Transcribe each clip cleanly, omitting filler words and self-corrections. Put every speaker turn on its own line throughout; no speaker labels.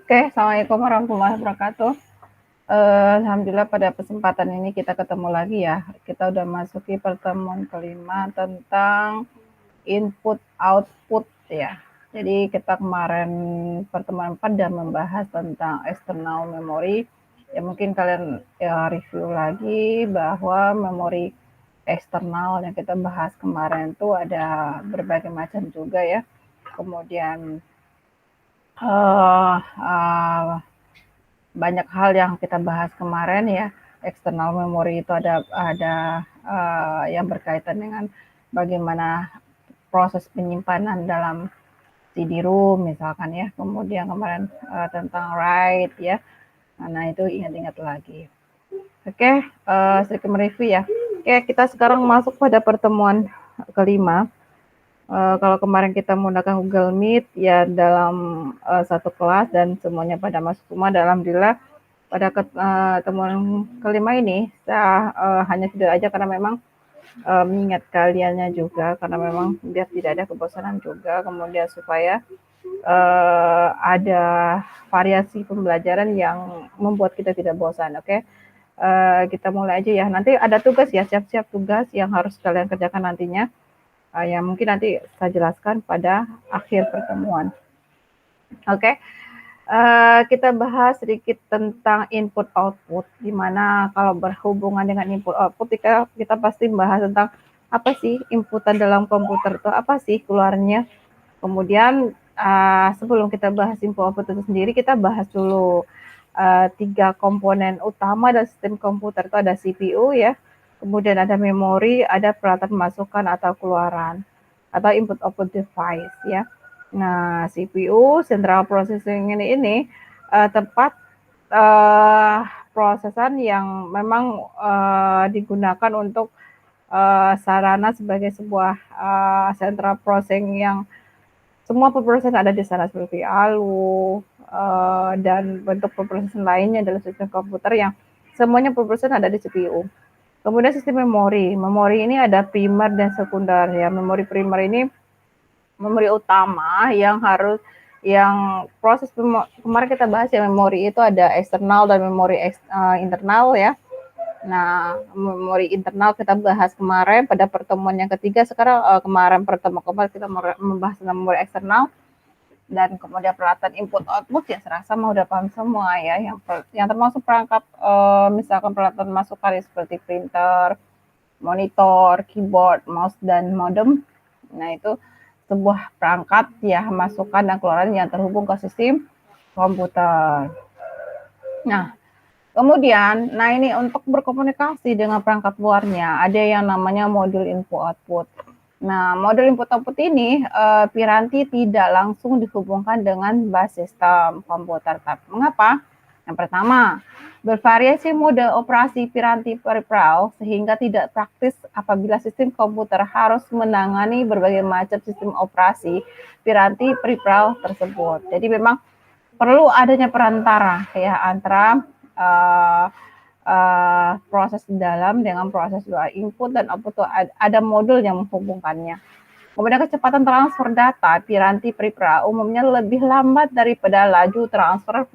Oke, Assalamualaikum warahmatullahi wabarakatuh. Alhamdulillah pada kesempatan ini kita ketemu lagi ya. Kita udah masuki pertemuan kelima tentang input output ya. Jadi kita kemarin pertemuan 4 udah membahas tentang external memory. Ya mungkin kalian ya review lagi bahwa memori eksternal yang kita bahas kemarin tuh ada berbagai macam juga ya. Kemudian uh, uh, banyak hal yang kita bahas kemarin ya. Eksternal memori itu ada yang berkaitan dengan bagaimana proses penyimpanan dalam CD-ROM misalkan ya. Kemudian kemarin tentang write ya. Nah itu ingat-ingat lagi. Oke, sedikit mereview ya. Oke, kita sekarang masuk pada pertemuan kelima. Kalau kemarin kita menggunakan Google Meet ya dalam satu kelas dan semuanya pada masuk semua, alhamdulillah pada pertemuan kelima ini saya hanya tidur aja karena memang mengingat kaliannya juga karena memang biar tidak ada kebosanan juga, kemudian supaya ada variasi pembelajaran yang membuat kita tidak bosan. Oke, kita mulai aja ya. Nanti ada tugas ya, siap-siap tugas yang harus kalian kerjakan nantinya. Yang mungkin nanti saya jelaskan pada akhir pertemuan. Oke, kita bahas sedikit tentang input output, di mana kalau berhubungan dengan input output kita pasti bahas tentang apa sih inputan dalam komputer itu, apa sih keluarnya. Kemudian sebelum kita bahas input output itu sendiri, kita bahas dulu 3 komponen utama dalam sistem komputer itu ada CPU ya, kemudian ada memori, ada peralatan masukan atau keluaran atau input output device ya. Nah, CPU Central Processing ini tempat prosesan yang memang digunakan untuk sarana sebagai sebuah central processing yang semua pemrosesan ada di sana seperti ALU dan bentuk pemrosesan lainnya dalam sistem komputer yang semuanya pemrosesan ada di CPU. Kemudian sistem memori. Memori ini ada primer dan sekunder ya. Memori primer ini memori utama yang proses kemarin kita bahas ya, memori itu ada eksternal dan memori internal ya. Nah, memori internal kita bahas kemarin pada pertemuan yang ketiga. Sekarang kemarin pertemuan kemarin kita membahas tentang memori eksternal dan kemudian peralatan input output ya, serasa mau udah paham semua ya, yang termasuk perangkat misalkan peralatan masukan seperti printer, monitor, keyboard, mouse dan modem. Nah, itu sebuah perangkat ya, masukan dan keluaran yang terhubung ke sistem komputer. Nah, kemudian, nah ini untuk berkomunikasi dengan perangkat luarnya, ada yang namanya modul input output. Nah, modul input output ini piranti tidak langsung dihubungkan dengan bus sistem komputer. Mengapa? Yang pertama, bervariasi mode operasi piranti peripheral sehingga tidak praktis apabila sistem komputer harus menangani berbagai macam sistem operasi piranti peripheral tersebut. Jadi memang perlu adanya perantara ya antara proses di dalam dengan proses luar, input dan output, ada modul yang menghubungkannya. Kemudian kecepatan transfer data piranti peripheral umumnya lebih lambat daripada laju transfer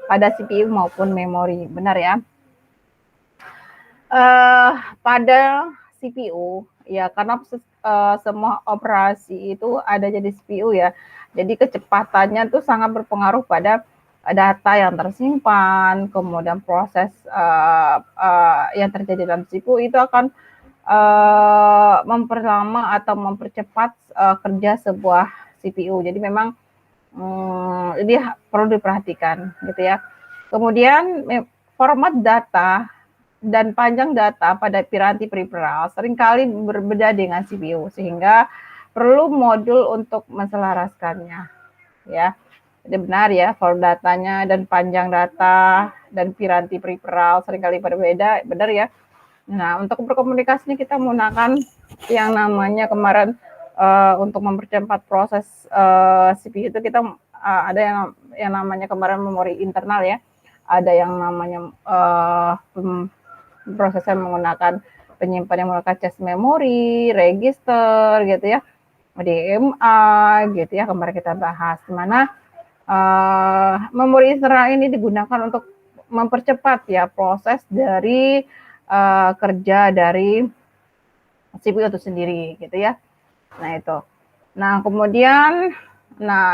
pada CPU maupun memori. Benar ya? Pada CPU ya, karena semua operasi itu ada jadi CPU ya. Jadi kecepatannya tuh sangat berpengaruh pada data yang tersimpan, kemudian proses yang terjadi dalam CPU itu akan memperlama atau mempercepat kerja sebuah CPU. Jadi memang ini perlu diperhatikan gitu ya. Kemudian format data dan panjang data pada piranti peripheral seringkali berbeda dengan CPU sehingga perlu modul untuk menselaraskannya ya. Jadi benar ya, kalau datanya dan panjang data dan piranti peripheral seringkali berbeda, benar ya. Nah, untuk berkomunikasinya kita menggunakan yang namanya kemarin untuk mempercepat proses CPU itu kita ada yang namanya kemarin memori internal ya. Ada yang namanya prosesnya menggunakan penyimpan yang menggunakan cache memori, register gitu ya, DMA gitu ya, kemarin kita bahas. Mana memori internal ini digunakan untuk mempercepat ya proses dari kerja dari CPU itu sendiri gitu ya. Nah itu. Nah kemudian,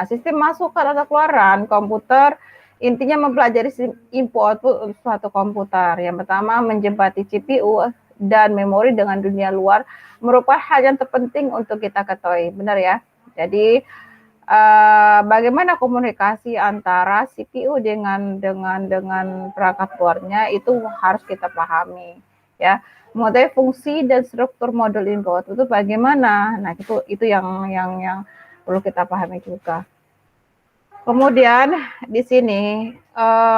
sistem masuk atau keluaran komputer intinya mempelajari input output suatu komputer. Yang pertama menjembati CPU dan memori dengan dunia luar merupakan hal yang terpenting untuk kita ketahui, benar ya. Jadi bagaimana komunikasi antara CPU dengan perangkat luarnya itu harus kita pahami ya. Mengenai fungsi dan struktur modul input itu bagaimana? Nah, itu yang perlu kita pahami juga. Kemudian di sini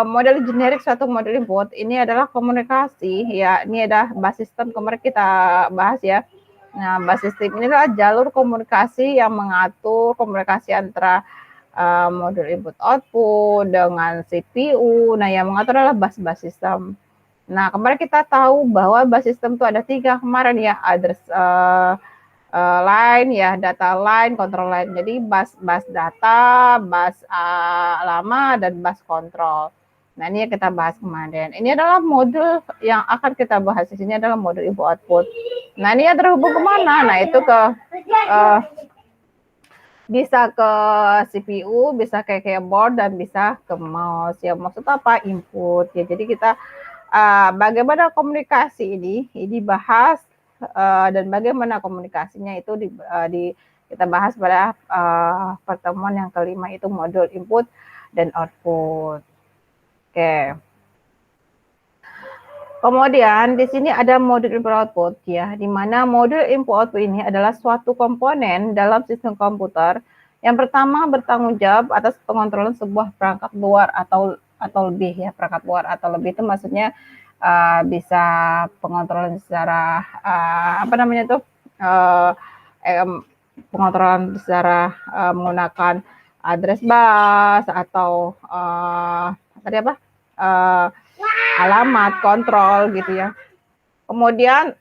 model generik suatu model input ini adalah komunikasi ya. Ini adalah basis sistem kemarin kita bahas ya. Nah, basis sistem ini adalah jalur komunikasi yang mengatur komunikasi antara modul input output dengan CPU. Nah, yang mengatur adalah bus system. Nah, kemarin kita tahu bahwa bus system itu ada 3 kemarin ya, address line ya, data line, control line. Jadi bus data, bus lama dan bus control. Nah, ini yang kita bahas kemarin. Ini adalah modul yang akan kita bahas di sini adalah modul input output. Nah, ini yang terhubung kemana? Nah, itu ke bisa ke CPU, bisa ke keyboard, dan bisa ke mouse. Ya, maksud apa? Input. Ya, jadi kita bagaimana komunikasi ini dibahas dan bagaimana komunikasinya itu kita bahas pada pertemuan yang kelima itu modul input dan output. Oke. Kemudian di sini ada modul input output ya, di mana modul input output ini adalah suatu komponen dalam sistem komputer yang pertama bertanggung jawab atas pengontrolan sebuah perangkat luar atau lebih ya, perangkat luar atau lebih itu maksudnya bisa pengontrolan secara pengontrolan secara menggunakan address bus atau tadi apa alamat kontrol gitu ya. Kemudian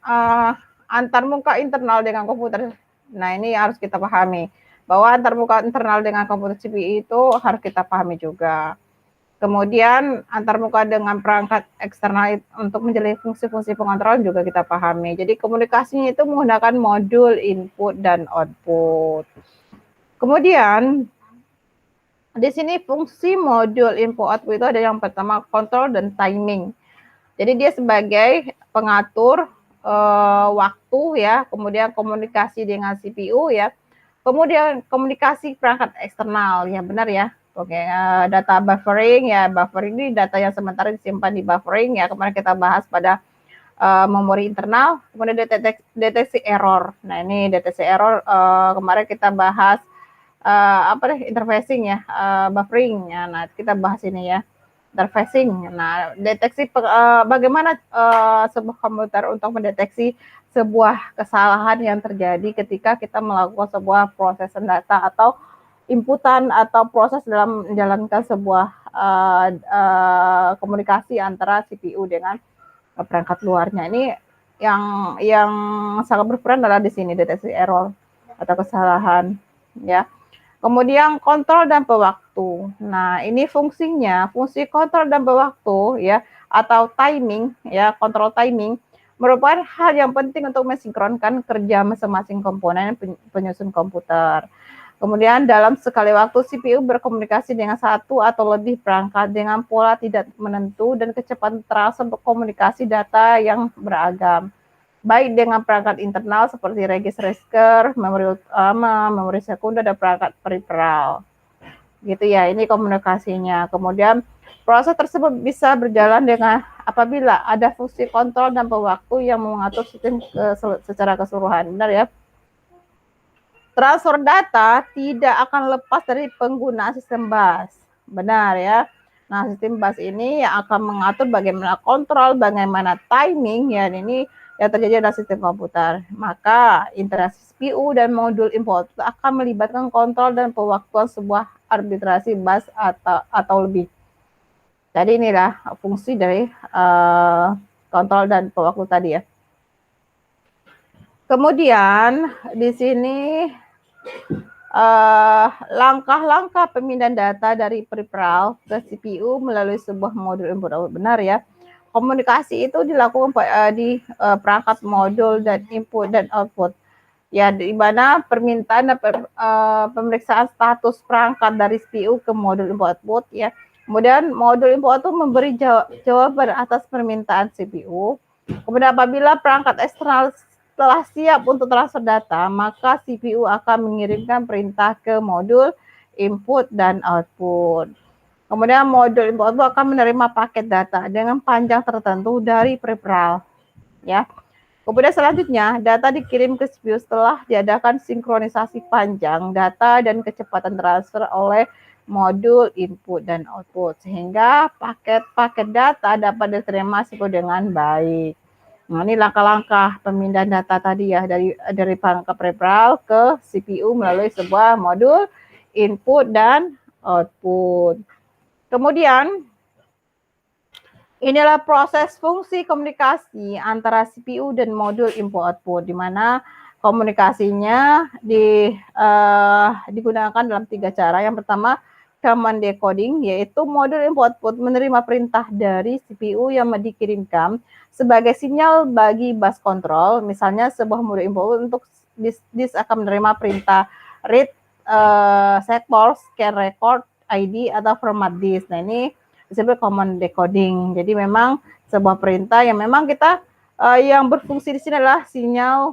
antar muka internal dengan komputer. Nah, ini harus kita pahami bahwa antar muka internal dengan komputer CPU itu harus kita pahami juga. Kemudian antar muka dengan perangkat eksternal untuk menjalani fungsi-fungsi pengontrol juga kita pahami. Jadi komunikasinya itu menggunakan modul input dan output. Kemudian di sini fungsi modul input output itu ada yang pertama kontrol dan timing. Jadi dia sebagai pengatur waktu ya, kemudian komunikasi dengan CPU ya, kemudian komunikasi perangkat eksternal ya, benar ya. Oke, data buffering ya, buffering ini data yang sementara disimpan di buffering ya, kemarin kita bahas pada memori internal, kemudian deteksi error. Nah, ini deteksi error kemarin kita bahas interfacing ya, buffering ya. Nah, kita bahas ini ya, interfacing. Nah, deteksi bagaimana sebuah komputer untuk mendeteksi sebuah kesalahan yang terjadi ketika kita melakukan sebuah prosesan data atau inputan atau proses dalam menjalankan sebuah komunikasi antara CPU dengan perangkat luarnya. Ini yang sangat berperan adalah di sini deteksi error atau kesalahan ya. Kemudian kontrol dan pewaktu. Nah, ini fungsinya, fungsi kontrol dan pewaktu ya atau timing ya, kontrol timing merupakan hal yang penting untuk mensinkronkan kerja masing-masing komponen penyusun komputer. Kemudian dalam sekali waktu CPU berkomunikasi dengan satu atau lebih perangkat dengan pola tidak menentu dan kecepatan transfer komunikasi data yang beragam. Baik dengan perangkat internal seperti register, memori utama, memori sekunder, dan perangkat peripheral. Gitu ya, ini komunikasinya. Kemudian proses tersebut bisa berjalan dengan apabila ada fungsi kontrol dan pewaktu yang mengatur sistem secara keseluruhan. Benar ya? Transfer data tidak akan lepas dari penggunaan sistem bus. Benar ya. Nah, sistem bus ini yang akan mengatur bagaimana kontrol, bagaimana timing ya, ini yang terjadi adalah sistem komputer. Maka interaksi CPU dan modul input akan melibatkan kontrol dan pewaktuan sebuah arbitrasi bus atau lebih. Jadi inilah fungsi dari kontrol dan pewaktu tadi ya. Kemudian di sini langkah-langkah pemindahan data dari peripheral ke CPU melalui sebuah modul input output. Benar ya. Komunikasi itu dilakukan di perangkat modul dan input dan output. Ya, di mana permintaan dan pemeriksaan status perangkat dari CPU ke modul input output ya. Kemudian modul input output memberi jawaban atas permintaan CPU. Kemudian apabila perangkat eksternal telah siap untuk transfer data, maka CPU akan mengirimkan perintah ke modul input dan output. Kemudian modul input output akan menerima paket data dengan panjang tertentu dari peripheral ya. Kemudian selanjutnya, data dikirim ke CPU setelah diadakan sinkronisasi panjang data dan kecepatan transfer oleh modul input dan output, sehingga paket-paket data dapat diterima CPU dengan baik. Nah, ini langkah-langkah pemindahan data tadi ya, dari perangkat peripheral ke CPU melalui sebuah modul input dan output. Kemudian inilah proses fungsi komunikasi antara CPU dan modul input output, di mana komunikasinya digunakan dalam 3 cara. Yang pertama, command decoding, yaitu modul input output menerima perintah dari CPU yang dikirimkan sebagai sinyal bagi bus control. Misalnya sebuah modul input untuk disk akan menerima perintah read, set port, scan record, ID, atau format disk. Nah, ini disebut command decoding. Jadi memang sebuah perintah yang memang kita yang berfungsi di sini adalah sinyal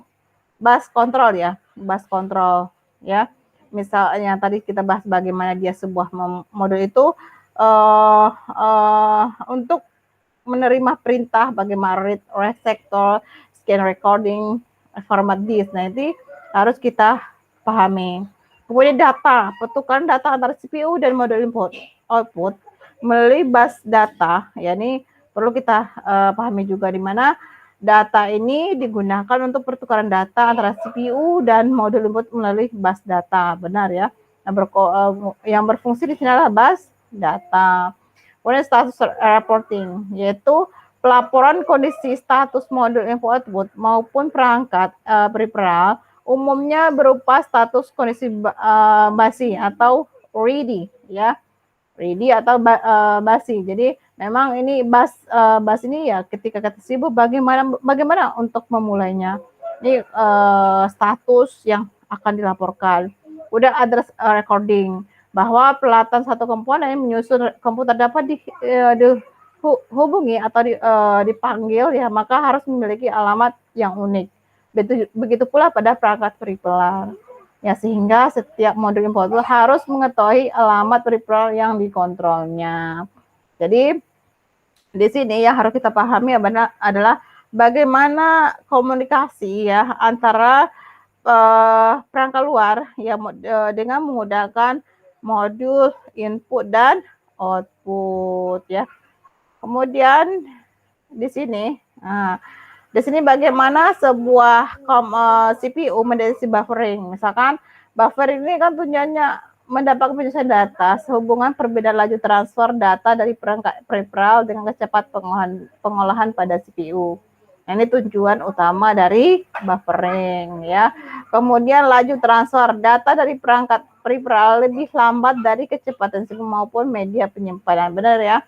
bus control ya, bus control ya. Misalnya tadi kita bahas bagaimana dia sebuah modul itu untuk menerima perintah bagaimana read, sector, scan recording, format disk. Nah, itu harus kita pahami. Kemudian data, pertukaran data antara CPU dan modul input output melalui bus data, ya ini perlu kita pahami juga di mana data ini digunakan untuk pertukaran data antara CPU dan modul input melalui bus data, benar ya. Yang berfungsi di sini adalah bus data. Kemudian status reporting, yaitu pelaporan kondisi status modul input output maupun perangkat peripheral, umumnya berupa status kondisi basi atau ready ya. Ready atau basi. Jadi memang ini bas ini ya ketika kita sibuk bagaimana untuk memulainya. Ini status yang akan dilaporkan. Udah address recording bahwa pelatan satu komponen yang menyusun komputer dapat dihubungi atau dipanggil ya, maka harus memiliki alamat yang unik. Begitu pula pada perangkat peripheral. Ya, sehingga setiap modul input itu harus mengetahui alamat peripheral yang dikontrolnya. Jadi di sini yang harus kita pahami adalah bagaimana komunikasi ya antara perangkat luar ya dengan menggunakan modul input dan output ya. Kemudian di sini di sini bagaimana sebuah CPU mendeteksi buffering. Misalkan buffering ini kan tujuannya mendapat penyelesaian data sehubungan perbedaan laju transfer data dari perangkat peripheral dengan kecepatan pengolahan pada CPU. Nah, ini tujuan utama dari buffering ya. Kemudian laju transfer data dari perangkat peripheral lebih lambat dari kecepatan CPU maupun media penyimpanan. Benar ya?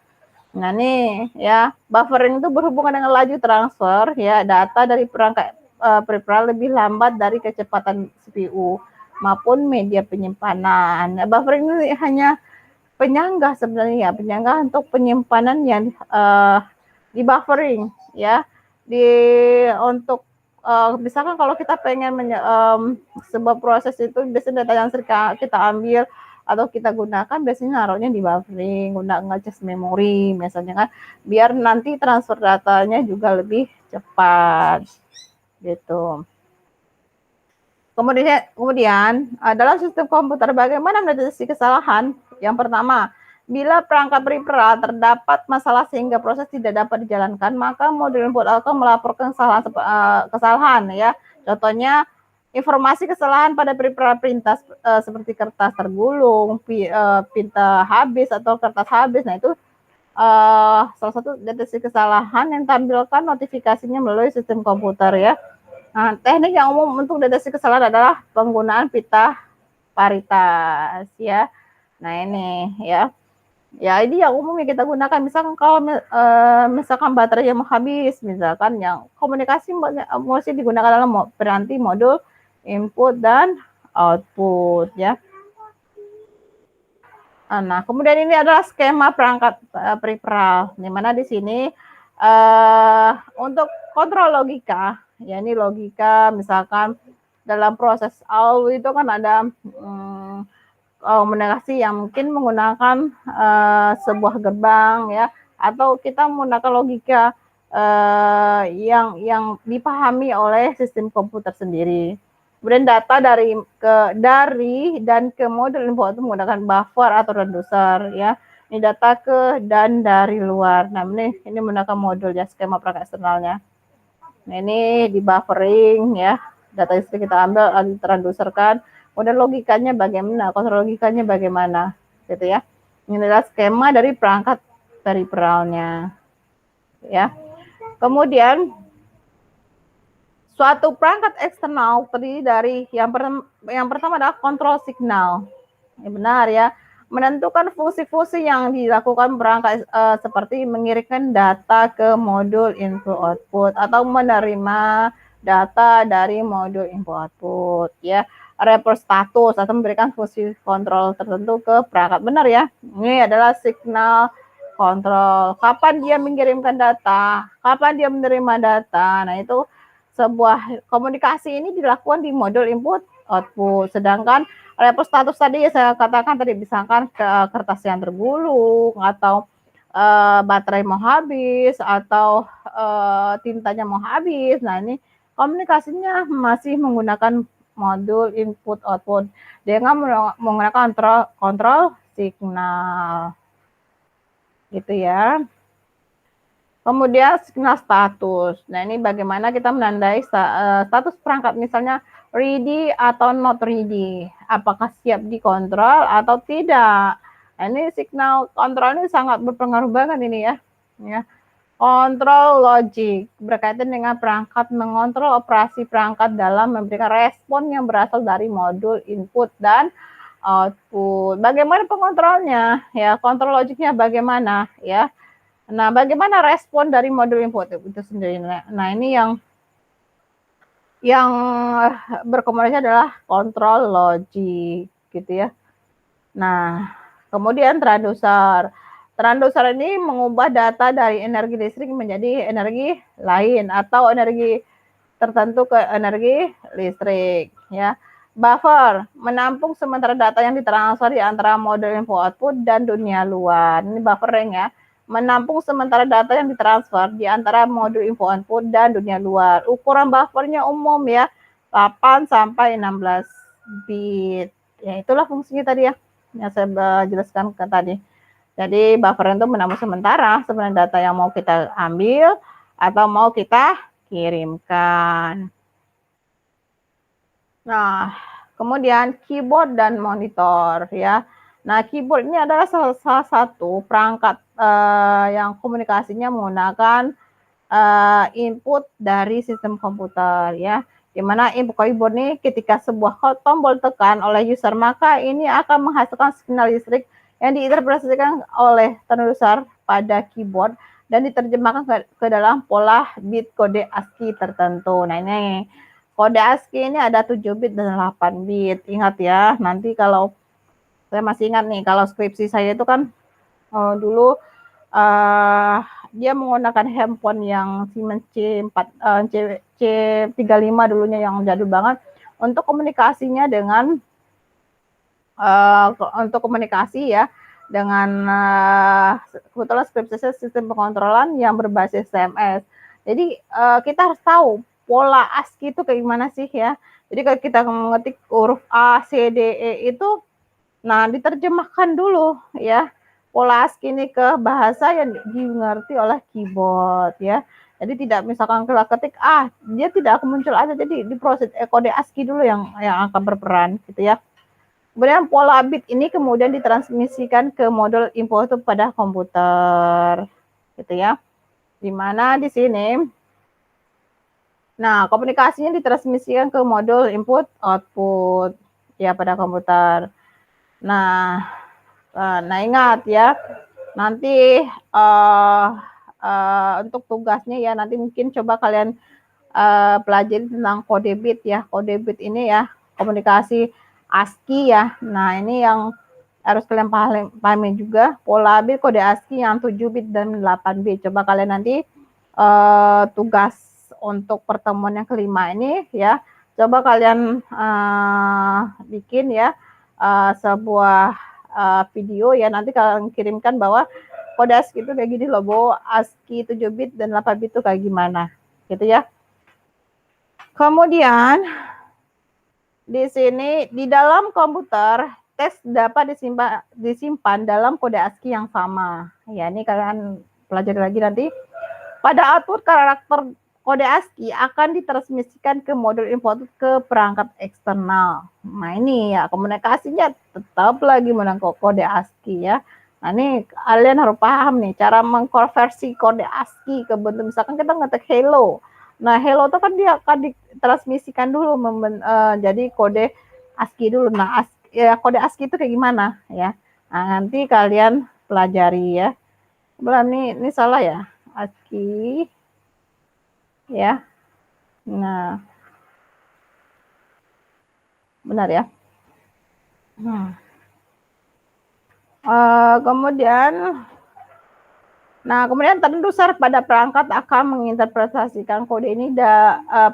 Nah, nih ya, buffering itu berhubungan dengan laju transfer ya data dari perangkat peripheral lebih lambat dari kecepatan CPU maupun media penyimpanan. Nah, buffering ini hanya penyangga sebenarnya, penyangga untuk penyimpanan yang di buffering ya. Untuk misalkan kalau kita pengen sebuah proses itu biasanya data yang sering kita ambil atau kita gunakan biasanya naruhnya di buffering, ngecas memori misalnya kan, biar nanti transfer datanya juga lebih cepat gitu. Kemudian dalam sistem komputer bagaimana mendeteksi kesalahan? Yang pertama, bila perangkat peripheral terdapat masalah sehingga proses tidak dapat dijalankan, maka modul input akan melaporkan kesalahan ya. Contohnya informasi kesalahan pada peripheral perintah seperti kertas tergulung, tinta habis atau kertas habis. Nah, itu salah satu deteksi kesalahan yang tampilkan notifikasinya melalui sistem komputer ya. Nah, teknik yang umum untuk deteksi kesalahan adalah penggunaan pita paritas ya. Nah ini ya. Ya ini yang umumnya kita gunakan, misalkan kalau misalkan baterai mau habis, misalkan yang komunikasi mesti digunakan dalam berarti modul input dan output ya. Nah, kemudian ini adalah skema perangkat peripheral, di mana di sini untuk kontrol logika, ya ini logika misalkan dalam proses ALU itu kan ada komunikasi yang mungkin menggunakan sebuah gerbang ya, atau kita menggunakan logika yang dipahami oleh sistem komputer sendiri. Kemudian data dari dan ke modul info itu menggunakan buffer atau reducer ya. Ini data ke dan dari luar. Nah, ini menggunakan modul ya, skema perangkat eksternalnya. Nah, ini di buffering ya. Data yang kita ambil ditransduserkan. Kemudian logikanya bagaimana? Kontrol logikanya bagaimana? Gitu ya. Ini adalah skema dari perangkat peripheralnya. Ya. Kemudian suatu perangkat eksternal terdiri dari yang pertama adalah kontrol signal. Ya, benar ya. Menentukan fungsi-fungsi yang dilakukan perangkat seperti mengirimkan data ke modul input output atau menerima data dari modul input output ya. Report status atau memberikan fungsi kontrol tertentu ke perangkat, benar ya. Ini adalah signal kontrol. Kapan dia mengirimkan data, kapan dia menerima data. Nah, itu sebuah komunikasi ini dilakukan di modul input output. Sedangkan report status tadi saya katakan tadi, misalkan kertas yang tergulung atau baterai mau habis atau tintanya mau habis. Nah, ini komunikasinya masih menggunakan modul input output dengan menggunakan kontrol signal. Gitu ya. Kemudian signal status. Nah, ini bagaimana kita menandai status perangkat, misalnya ready atau not ready. Apakah siap dikontrol atau tidak. Nah, ini signal kontrol ini sangat berpengaruh banget ini ya. Kontrol logik berkaitan dengan perangkat mengontrol operasi perangkat dalam memberikan respon yang berasal dari modul input dan output. Bagaimana pengontrolnya? Ya, kontrol logiknya bagaimana ya. Nah, bagaimana respon dari modul input itu sendiri? Nah, ini yang berkomunikasi adalah kontrol logik, gitu ya. Nah, kemudian transducer. Transducer ini mengubah data dari energi listrik menjadi energi lain atau energi tertentu ke energi listrik, ya. Buffer menampung sementara data yang ditransfer di antara modul info output dan dunia luar. Ini buffering ya. Menampung sementara data yang ditransfer di antara modul info output dan dunia luar. Ukuran buffernya umum ya, 8 sampai 16 bit. Ya, itulah fungsinya tadi ya, yang saya jelaskan tadi. Jadi buffer itu menampung sementara sebenarnya data yang mau kita ambil atau mau kita kirimkan. Nah, kemudian keyboard dan monitor ya. Nah, keyboard ini adalah salah satu perangkat yang komunikasinya menggunakan input dari sistem komputer ya. Di mana input keyboard ini ketika sebuah tombol tekan oleh user, maka ini akan menghasilkan signal listrik yang diinterpretasikan oleh transducer pada keyboard dan diterjemahkan ke dalam pola bit kode ASCII tertentu. Nah, ini kode ASCII ini ada 7 bit dan 8 bit. Ingat ya, nanti kalau saya masih ingat nih, kalau skripsi saya itu kan dulu dia menggunakan handphone yang Siemens C35 dulunya, yang jadul banget, untuk komunikasinya dengan untuk komunikasi ya dengan kebetulan skripsi saya sistem pengontrolan yang berbasis CMS. Jadi kita harus tahu pola ASCII itu kayak gimana sih ya. Jadi kalau kita mengetik huruf A, C, D, E itu, nah diterjemahkan dulu ya pola ASCII ini ke bahasa yang dimengerti oleh keyboard ya. Jadi tidak misalkan kalau ketik dia tidak akan muncul aja, jadi diproses kode ASCII dulu yang akan berperan gitu ya. Kemudian pola bit ini kemudian ditransmisikan ke modul input pada komputer, gitu ya. Di mana di sini, nah komunikasinya ditransmisikan ke modul input output, ya pada komputer. Nah, ingat ya, nanti untuk tugasnya ya nanti mungkin coba kalian pelajari tentang kode bit ya. Kode bit ini ya komunikasi ASCII ya. Nah, ini yang harus kalian pahami juga, pola bit kode ASCII yang 7 bit dan 8 bit. Coba kalian nanti tugas untuk pertemuan yang kelima ini ya, coba kalian bikin ya sebuah video ya, nanti kalian kirimkan bahwa kode ASCII itu kayak gini loh, bahwa ASCII 7 bit dan 8 bit itu kayak gimana gitu ya. Kemudian di sini di dalam komputer teks dapat disimpan dalam kode ASCII yang sama. Ya, ini kalian pelajari lagi nanti. Pada output karakter kode ASCII akan ditransmisikan ke modul input ke perangkat eksternal. Nah, ini ya komunikasinya tetap lagi menggunakan kode ASCII ya. Nah, ini kalian harus paham nih cara mengkonversi kode ASCII ke bentuk, misalkan kita ngetik hello. Nah, hello itu kan dia akan ditransmisikan dulu jadi kode ASCII dulu. Nah, kode ASCII itu kayak gimana ya? Nah, nanti kalian pelajari ya. Belum ini salah ya. ASCII ya. Nah, benar ya. Kemudian terdusar pada perangkat akan menginterpretasikan kode ini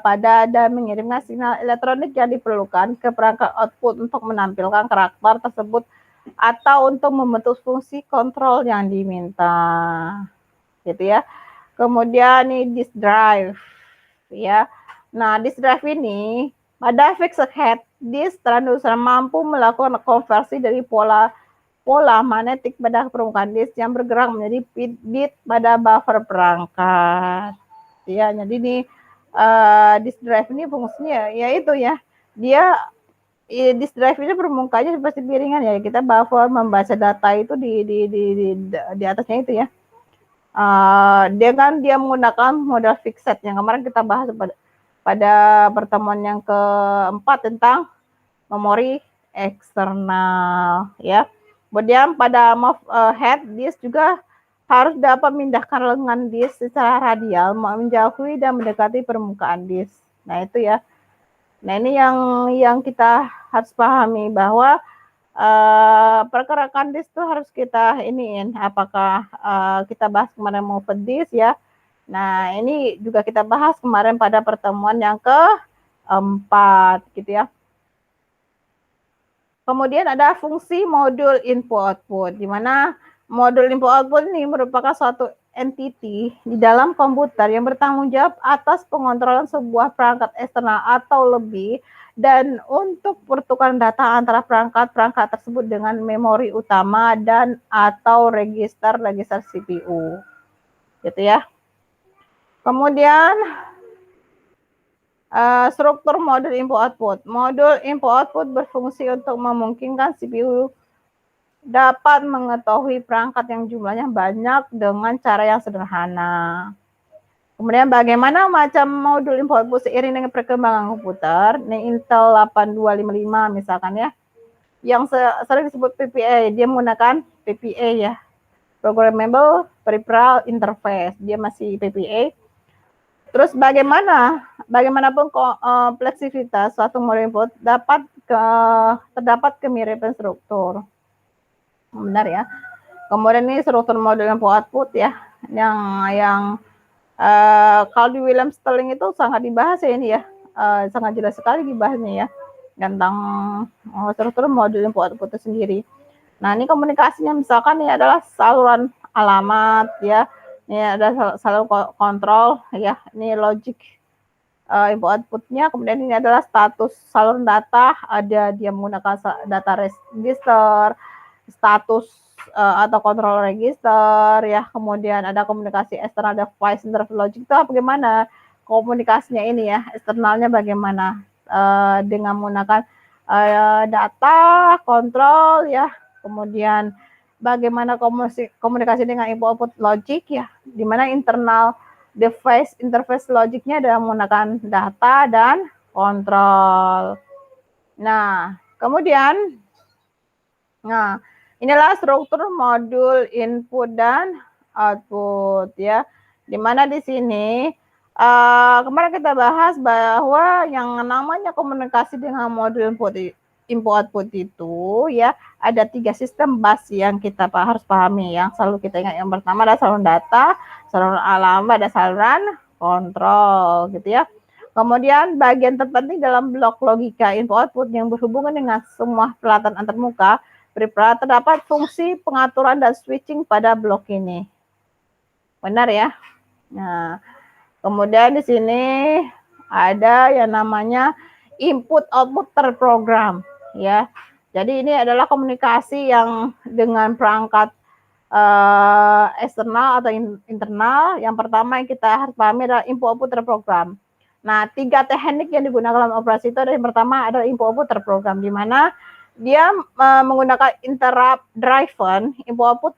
pada dan mengirimkan sinyal elektronik yang diperlukan ke perangkat output untuk menampilkan karakter tersebut atau untuk membentuk fungsi kontrol yang diminta. Gitu ya. Kemudian ini disk drive ya. Nah, disk drive ini pada fixed head disk transducer mampu melakukan konversi dari pola magnetik pada permukaan disk yang bergerak menjadi bit pada buffer perangkat. Ya, jadi ini disk drive ini fungsinya yaitu ya, dia disk drive ini permukaannya seperti piringan ya. Kita buffer membaca data itu di atasnya itu ya. Dia menggunakan model fixed yang kemarin kita bahas pada pertemuan yang keempat tentang memori eksternal ya. Kemudian pada move head disk juga harus dapat memindahkan lengan disk secara radial menjauhi dan mendekati permukaan disk. Nah, itu ya. Nah, ini yang kita harus pahami bahwa pergerakan disk itu harus kita iniin. Apakah kita bahas kemarin move disk ya. Nah, ini juga kita bahas kemarin pada pertemuan yang keempat gitu ya. Kemudian ada fungsi modul input-output, di mana modul input-output ini merupakan suatu entity di dalam komputer yang bertanggung jawab atas pengontrolan sebuah perangkat eksternal atau lebih, dan untuk pertukaran data antara perangkat-perangkat tersebut dengan memori utama dan atau register CPU. Gitu ya. Kemudian struktur modul input-output. Modul input-output berfungsi untuk memungkinkan CPU dapat mengetahui perangkat yang jumlahnya banyak dengan cara yang sederhana. Kemudian bagaimana macam modul input-output seiring dengan perkembangan komputer. Ini Intel 8255 misalkan ya, yang sering disebut PPA. Dia menggunakan PPA ya, Programmable Peripheral Interface. Dia masih PPA. Terus bagaimanapun kompleksitas suatu modul input terdapat kemiripan struktur. Benar ya. Kemudian ini struktur modul input output ya, yang kalau di William Stirling itu sangat dibahas ya ini ya, sangat jelas sekali dibahasnya ya tentang struktur modul input output itu sendiri. Nah, ini komunikasinya misalkan ini adalah saluran alamat ya. Ini ada saluran kontrol ya, ini logic input outputnya. Kemudian ini adalah status saluran data, ada dia menggunakan data register, status atau kontrol register ya. Kemudian ada komunikasi eksternal device interface logic itu bagaimana komunikasinya ini ya, eksternalnya bagaimana dengan menggunakan data kontrol ya. Kemudian bagaimana komunikasi dengan input output logic ya, di mana internal device interface logiknya adalah menggunakan data dan kontrol. Nah, Kemudian, nah, inilah struktur modul input dan output ya. Dimana di sini kemarin kita bahas bahwa yang namanya komunikasi dengan modul input output itu ya ada 3 sistem bus yang kita harus pahami. Yang selalu kita ingat, yang pertama adalah saluran data, saluran alamat, dan saluran kontrol gitu ya. Kemudian bagian terpenting dalam blok logika input output yang berhubungan dengan semua peralatan antarmuka preparat terdapat fungsi pengaturan dan switching pada blok ini. Benar ya? Nah, kemudian di sini ada yang namanya input output terprogram ya. Jadi ini adalah komunikasi yang dengan perangkat eksternal atau internal. Yang pertama yang kita harus pahami adalah input output terprogram. Nah, 3 teknik yang digunakan dalam operasi itu adalah yang pertama adalah input output terprogram, di mana dia menggunakan interrupt driven input output.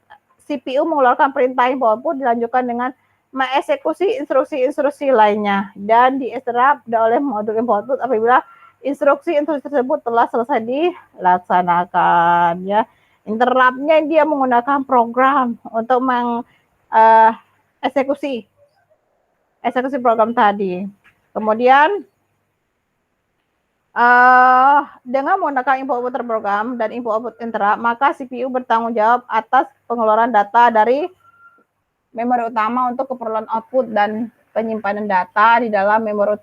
CPU mengeluarkan perintah input output dilanjutkan dengan mengeksekusi instruksi-instruksi lainnya dan di-interrupt oleh modul input output apabila instruksi-instruksi tersebut telah selesai dilaksanakan ya. Interrupt-nya dia menggunakan program untuk eksekusi program tadi. Kemudian dengan menggunakan input output terprogram dan input output interrupt, maka CPU bertanggung jawab atas pengeluaran data dari memori utama untuk keperluan output dan penyimpanan data di dalam memori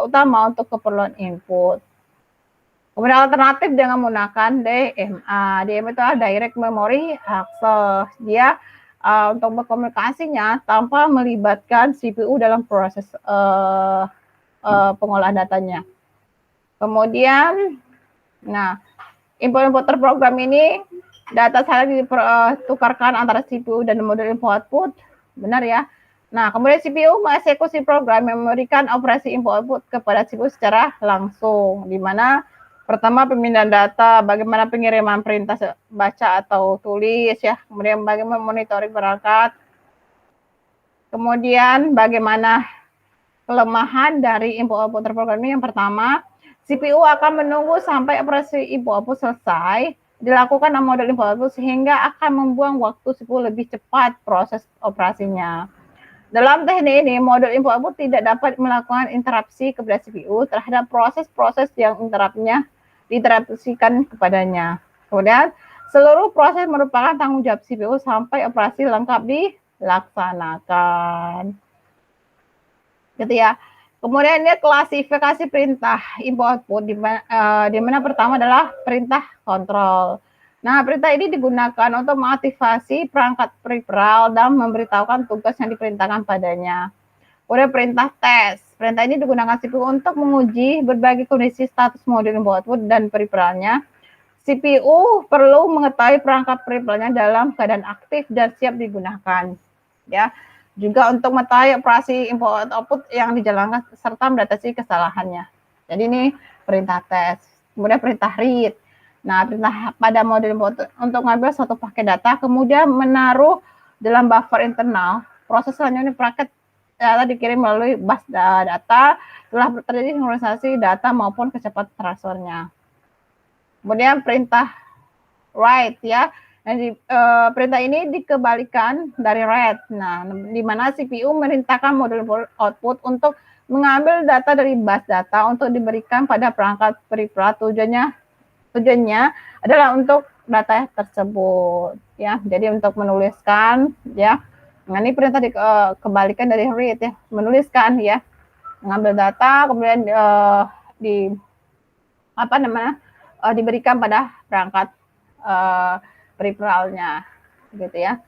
utama untuk keperluan input. Kemudian alternatif dengan menggunakan DMA. DMA itu adalah Direct Memory Access. Dia untuk berkomunikasinya tanpa melibatkan CPU dalam proses pengolahan datanya. Kemudian, nah, input-input terprogram ini data saling ditukarkan antara CPU dan modul input output, benar ya. Nah, kemudian CPU mengeksekusi program yang memberikan operasi input output kepada CPU secara langsung, di mana pertama pemindahan data, bagaimana pengiriman perintah baca atau tulis ya, kemudian bagaimana monitoring perangkat, kemudian bagaimana kelemahan dari input output terprogram ini. Yang pertama, CPU akan menunggu sampai operasi input output selesai dilakukan modul input output sehingga akan membuang waktu CPU lebih cepat proses operasinya. Dalam teknik ini, modul input output tidak dapat melakukan interupsi kepada CPU terhadap proses-proses yang interruptnya diinterupsikan kepadanya. Kemudian, seluruh proses merupakan tanggung jawab CPU sampai operasi lengkap dilaksanakan. Gitu ya. Kemudian ini klasifikasi perintah input output, di mana pertama adalah perintah kontrol. Nah, perintah ini digunakan untuk mengaktifasi perangkat peripheral dan memberitahukan tugas yang diperintahkan padanya. Kemudian perintah tes. Perintah ini digunakan CPU untuk menguji berbagai kondisi status modul input output dan peripheralnya. CPU perlu mengetahui perangkat peripheralnya dalam keadaan aktif dan siap digunakan. Ya. Juga untuk mengetahui operasi input output yang dijalankan serta mendeteksi kesalahannya. Jadi ini perintah tes. Kemudian perintah read. Nah, perintah pada modul input untuk mengambil suatu paket data, kemudian menaruh dalam buffer internal. Proses selanjutnya paket data dikirim melalui bus data setelah terjadi sinkronisasi data maupun kecepatan transfernya. Kemudian perintah write ya. Nah, perintah ini dikebalikan dari read. Nah, di mana CPU merintahkan modul output untuk mengambil data dari bus data untuk diberikan pada perangkat peripheral. Tujuannya adalah untuk data tersebut ya. Jadi untuk menuliskan ya. Nah, ini perintah dikebalikan dari read ya, menuliskan ya. Mengambil data kemudian diberikan pada perangkat peripheralnya gitu ya.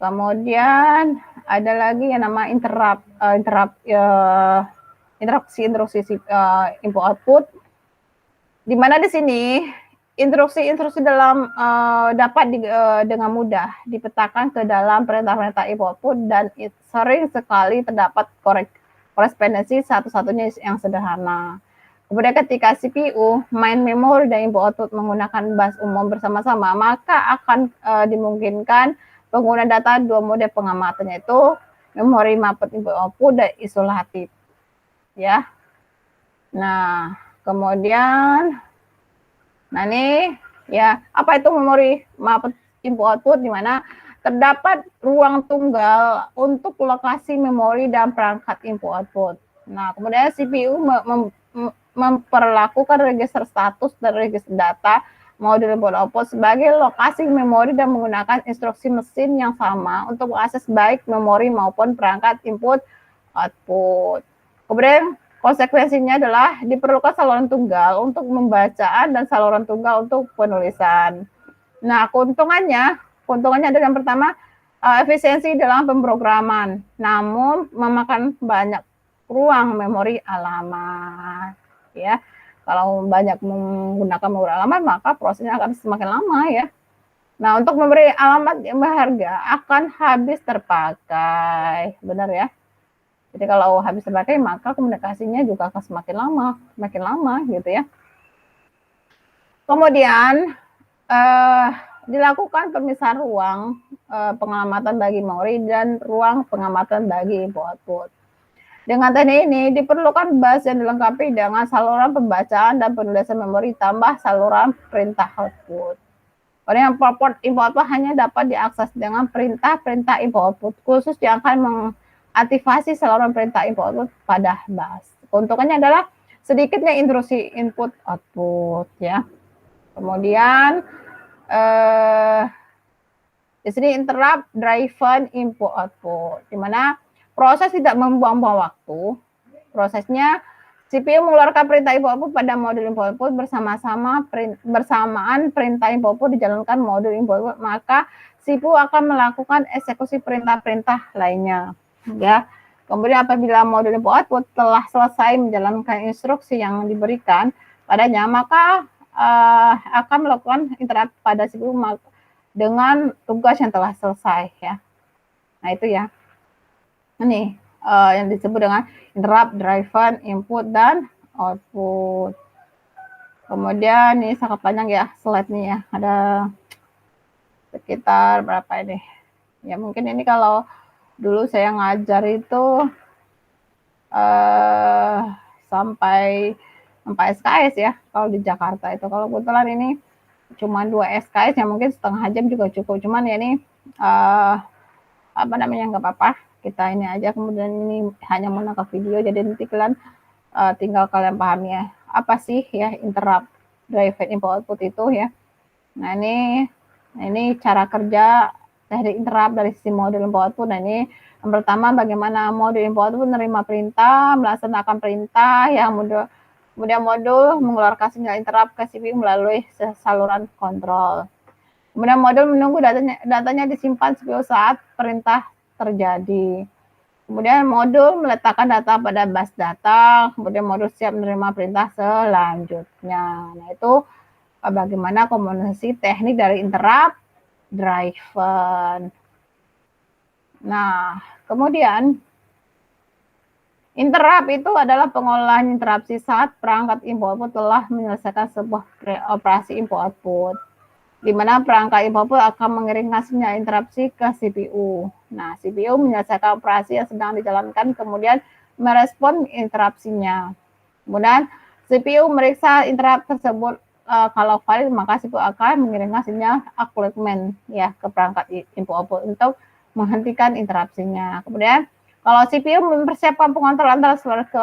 Kemudian ada lagi yang nama instruksi input output, di mana di sini instruksi dalam dapat dengan mudah dipetakan ke dalam perintah-perintah input output dan sering sekali terdapat korespondensi satu-satunya yang sederhana. Kemudian ketika CPU, main memori dan input output menggunakan bus umum bersama-sama, maka akan dimungkinkan penggunaan data dua mode pengamatan, yaitu memori mapped input output dan isolatif. Ya. Nah, kemudian Nah, ini ya, apa itu memori maupun input output, di mana terdapat ruang tunggal untuk lokasi memori dan perangkat input output. Nah, kemudian CPU memperlakukan register status dan register data modul input output sebagai lokasi memori dan menggunakan instruksi mesin yang sama untuk mengakses baik memori maupun perangkat input output. Kemudian konsekuensinya adalah diperlukan saluran tunggal untuk pembacaan dan saluran tunggal untuk penulisan. Nah, keuntungannya adalah yang pertama, efisiensi dalam pemrograman, namun memakan banyak ruang memori alamat. Ya, kalau banyak menggunakan memori alamat, maka prosesnya akan semakin lama ya. Nah, untuk memberi alamat yang berharga akan habis terpakai, benar ya. Jadi kalau habis terpakai, maka komunikasinya juga akan semakin lama gitu ya. Kemudian dilakukan pemisahan ruang pengamatan bagi memori dan ruang pengamatan bagi input output. Dengan teknik ini diperlukan bus yang dilengkapi dengan saluran pembacaan dan penulisan memori tambah saluran perintah output. Kemudian port input output hanya dapat diakses dengan perintah-perintah input output khusus yang akan mengaktifasi saluran perintah input output pada bus. Keuntungannya adalah sedikitnya intrusi input output ya. Kemudian di sini interrupt driven input output, di mana proses tidak membuang-buang waktu. Prosesnya CPU mengeluarkan perintah input output pada modul input output bersamaan perintah input output dijalankan modul input output, maka CPU akan melakukan eksekusi perintah-perintah lainnya. Ya. Kemudian apabila modul input output telah selesai menjalankan instruksi yang diberikan padanya, maka akan melakukan interrupt pada CPU dengan tugas yang telah selesai ya. Nah, itu ya. Ini yang disebut dengan interrupt driven input dan output. Kemudian ini sangat panjang ya slide nih ya. Ada sekitar berapa ini? Ya mungkin ini kalau dulu saya ngajar itu sampai SKS ya kalau di Jakarta itu. Kalau kebetulan ini cuma 2 SKS ya mungkin setengah jam juga cukup. Cuman ya ini apa namanya, nggak apa-apa, kita ini aja. Kemudian ini hanya menangkap video, jadi nanti kalian tinggal kalian pahami ya apa sih ya interrupt driven input output itu ya. Nah, ini cara kerja teknik interrupt dari sisi modul input output. Nah, ini yang pertama, bagaimana modul input output menerima perintah, melaksanakan perintah ya, kemudian modul mengeluarkan sinyal interrupt ke CPU melalui saluran kontrol. Kemudian modul menunggu datanya disimpan CPU saat perintah terjadi. Kemudian modul meletakkan data pada bus data, kemudian modul siap menerima perintah selanjutnya. Nah, itu bagaimana komunikasi teknik dari interrupt driven. Nah, kemudian interrupt itu adalah pengolahan interupsi saat perangkat input output telah menyelesaikan sebuah operasi input output, di mana perangkat input output akan mengirimkan sinyal interupsi ke CPU. Nah, CPU menyelesaikan operasi yang sedang dijalankan, kemudian merespon interupsinya. Kemudian CPU meriksa interrupt tersebut, kalau valid maka CPU akan mengirimkan sinyal acknowledgement ya ke perangkat input output untuk menghentikan interupsinya. Kemudian kalau CPU mempersiapkan pengontrol antara ke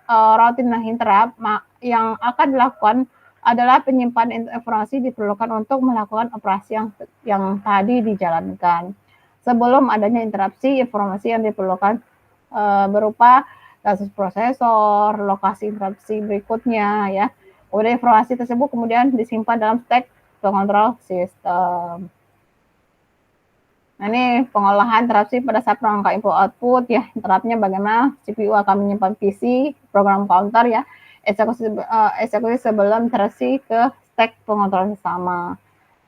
routing dan interrupt, yang akan dilakukan adalah penyimpanan informasi diperlukan untuk melakukan operasi yang tadi dijalankan. Sebelum adanya interupsi, informasi yang diperlukan berupa kasus prosesor, lokasi interupsi berikutnya ya. Kemudian informasi tersebut kemudian disimpan dalam stack pengontrol sistem. Nah, ini pengolahan interupsi pada saat perangkat input output ya. Interruptnya bagaimana CPU akan menyimpan PC, program counter ya, eksekusi sebelum interupsi ke stack pengontrol sama.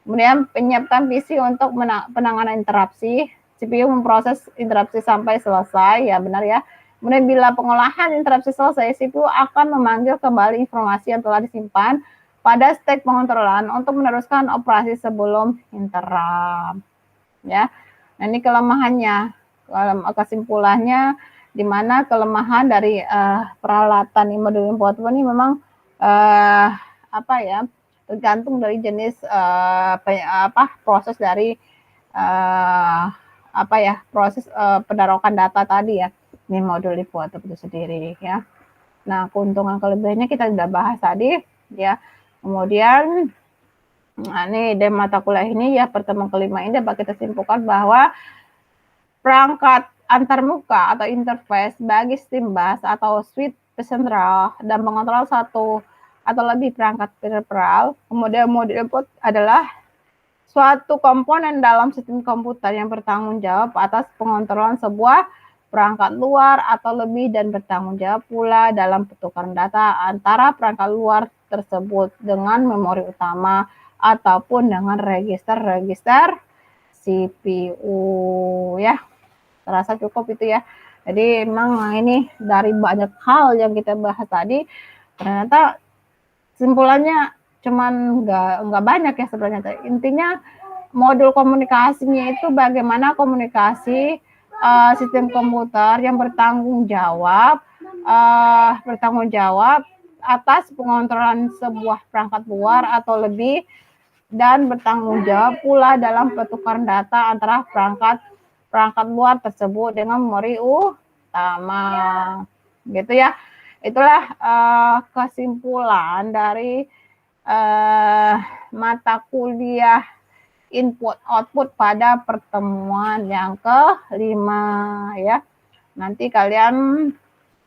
Kemudian penyiapkan PC untuk penanganan interupsi. CPU memproses interupsi sampai selesai ya, benar ya. Kemudian bila pengolahan interupsi selesai, CPU akan memanggil kembali informasi yang telah disimpan pada stack pengontrolan untuk meneruskan operasi sebelum interrupt. Ya, nah ini kelemahannya, kesimpulannya, di mana kelemahan dari peralatan modul input output ini memang apa ya, tergantung dari jenis proses dari proses pendarokan data tadi ya di modul info itu sendiri ya. Nah, keuntungan kelebihannya kita sudah bahas tadi ya. Kemudian ini dari mata kuliah ini ya pertemuan kelima ini dapat kita simpulkan bahwa perangkat antarmuka atau interface bagi STEAM bus atau suite sentral dan mengontrol satu atau lebih perangkat peripheral. Kemudian modul input adalah suatu komponen dalam sistem komputer yang bertanggung jawab atas pengontrolan sebuah perangkat luar atau lebih dan bertanggung jawab pula dalam pertukaran data antara perangkat luar tersebut dengan memori utama ataupun dengan register-register CPU ya. Terasa cukup itu ya. Jadi memang ini dari banyak hal yang kita bahas tadi ternyata simpulannya cuman nggak banyak ya sebenarnya. Intinya modul komunikasinya itu bagaimana komunikasi sistem komputer yang bertanggung jawab atas pengontrolan sebuah perangkat luar atau lebih dan bertanggung jawab pula dalam pertukaran data antara perangkat luar tersebut dengan memori utama gitu ya. Itulah kesimpulan dari mata kuliah input output pada pertemuan yang kelima ya. Nanti kalian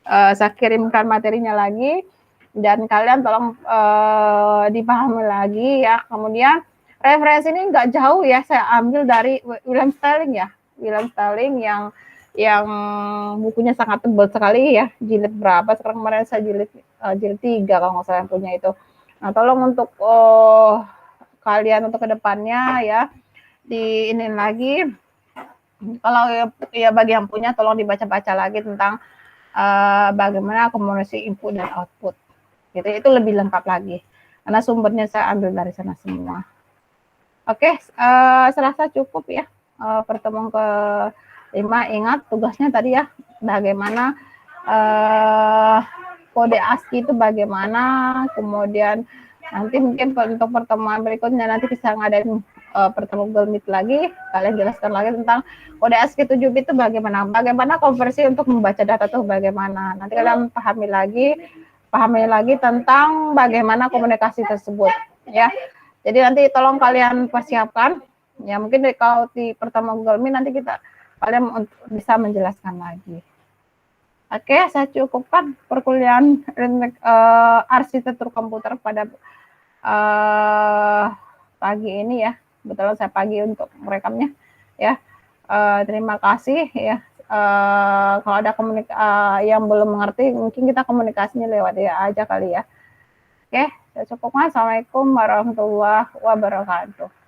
saya kirimkan materinya lagi dan kalian tolong dipahami lagi ya. Kemudian referensi ini nggak jauh ya, saya ambil dari William Sterling ya. William Sterling yang bukunya sangat tebal sekali ya, jilid berapa sekarang, kemarin saya jilid 3 kalau nggak salah yang punya itu. Nah, tolong untuk kalian untuk kedepannya ya di ini lagi, kalau ya bagi yang punya tolong dibaca-baca lagi tentang bagaimana komunikasi input dan output gitu, itu lebih lengkap lagi karena sumbernya saya ambil dari sana semua. Oke, saya rasa cukup ya pertemuan ke-5. Ingat tugasnya tadi ya, bagaimana kode ASCII itu bagaimana, kemudian nanti mungkin untuk pertemuan berikutnya nanti bisa ngadain pertemuan Google Meet lagi, kalian jelaskan lagi tentang kode ASCII 7 bit itu bagaimana konversi untuk membaca data itu bagaimana. Nanti kalian pahami lagi tentang bagaimana komunikasi tersebut ya. Jadi nanti tolong kalian persiapkan ya, mungkin kalau di pertemuan Google Meet nanti kalian bisa menjelaskan lagi. Oke, saya cukupkan perkuliahan arsitektur komputer pada pagi ini ya. Betul, saya pagi untuk merekamnya ya. Terima kasih ya. Kalau ada yang belum mengerti, mungkin kita komunikasinya lewat ya aja kali ya. Oke, saya cukupkan. Assalamualaikum warahmatullahi wabarakatuh.